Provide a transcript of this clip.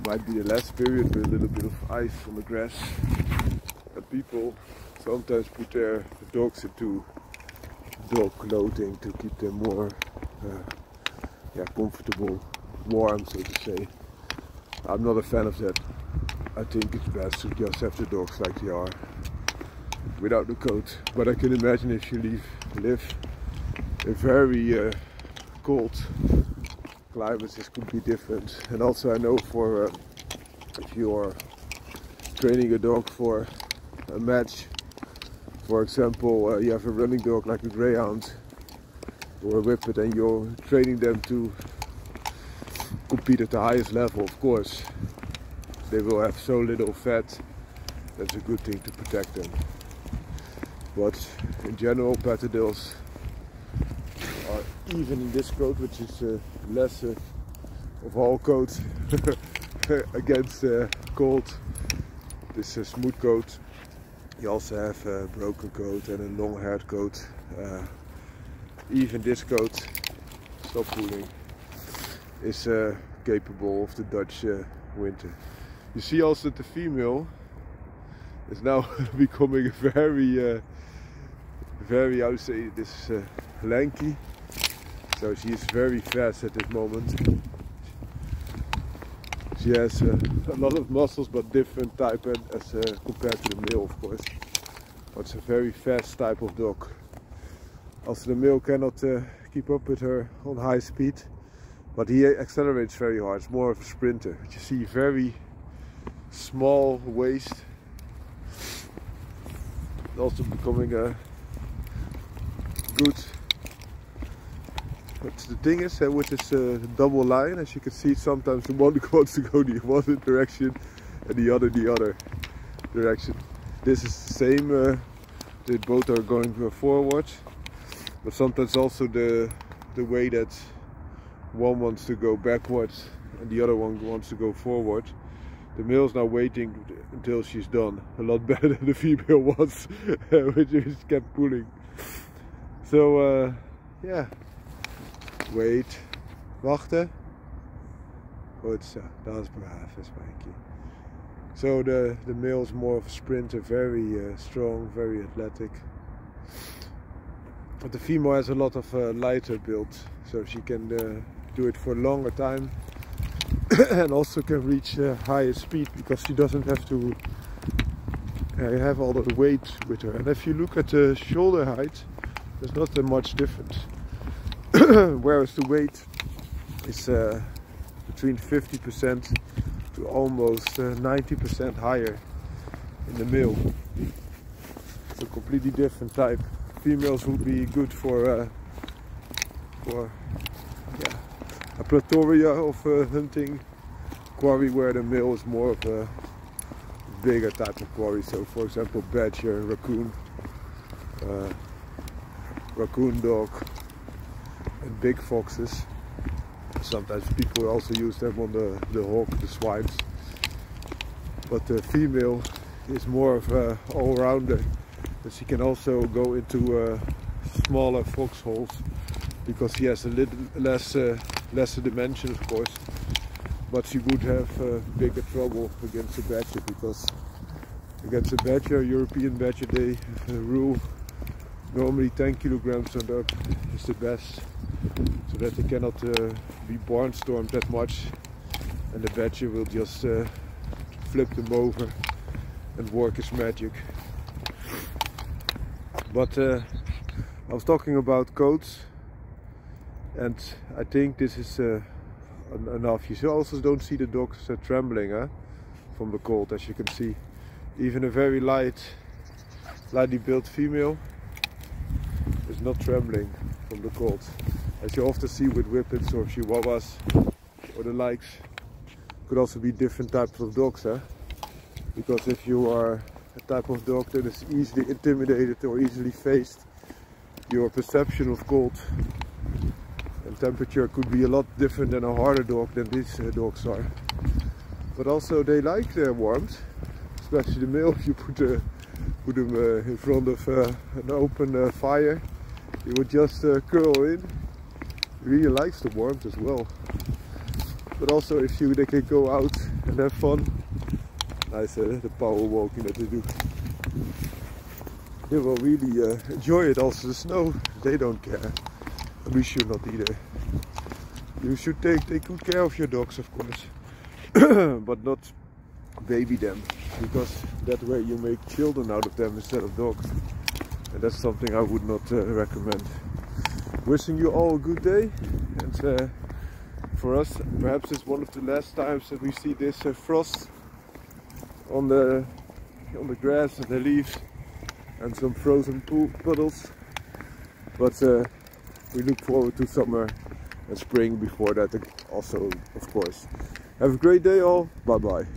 might be a less period with a little bit of ice on the grass. And people sometimes put their dogs into dog clothing to keep them more comfortable, warm, so to say. I'm not a fan of that. I think it's best to just have the dogs like they are, without the coat. But I can imagine if you live in very cold climates, this could be different. And also I know for if you are training a dog for a match, for example, you have a running dog like a greyhound or a whippet, and you're training them to compete at the highest level, of course. They will have so little fat, that's a good thing to protect them. But in general, Patterdales are even in this coat, which is less of all coats against cold. This is a smooth coat. You also have a broken coat and a long-haired coat. Even this coat, stop pulling, is capable of the Dutch winter. You see also that the female is now becoming very, I would say, this lanky. So she is very fast at this moment. She has a lot of muscles, but different type as compared to the male, of course. But it's a very fast type of dog. Also, the male cannot keep up with her on high speed, but he accelerates very hard. It's more of a sprinter. But you see, very small waist. Also becoming a good. But the thing is, with this double line, as you can see, sometimes the one wants to go the one direction and the other direction. This is the same. They both are going forward, but sometimes also the way that one wants to go backwards and the other one wants to go forward. The male is now waiting until she's done. A lot better than the female was, which just kept pulling. So yeah. Wait, wachten. Goed zo, dat is braaf, Spijky. So the male is more of a sprinter, very strong, very athletic. But the female has a lot of lighter build, so she can do it for a longer time and also can reach higher speed because she doesn't have to have all the weight with her. And if you look at the shoulder height, there's not that much difference. Whereas the weight is between 50% to almost 90% higher in the male. It's a completely different type. Females would be good for a platoria of hunting quarry, where the male is more of a bigger type of quarry. So for example, badger, raccoon dog, and big foxes. Sometimes people also use them on the hawk, the swines. But the female is more of an all-rounder. And she can also go into smaller foxholes because she has a little lesser dimension, of course. But she would have bigger trouble against a badger, because against a badger, European badger, they rule normally 10 kilograms and up is the best, so that they cannot be barnstormed that much, and the badger will just flip them over and work his magic. But I was talking about coats, and I think this is enough. You also don't see the dogs trembling from the cold, as you can see. Even a very lightly built female is not trembling from the cold, as you often see with whippets or chihuahuas or the likes. Could also be different types of dogs, because if you are a type of dog that is easily intimidated or easily faced, your perception of cold and temperature could be a lot different than a harder dog than these dogs are. But also they like their warmth, especially the male. If you put them in front of an open fire, he would just curl in. He really likes the warmth as well. But also if they can go out and have fun. Nice the power walking that they do. They will really enjoy it. Also the snow, they don't care. And we should not either. You should take good care of your dogs, of course, but not baby them, because that way you make children out of them instead of dogs, and that's something I would not recommend. Wishing you all a good day, and for us perhaps it's one of the last times that we see this frost on the grass and the leaves and some frozen puddles, but we look forward to summer and spring before that also, of course. Have a great day all, bye bye.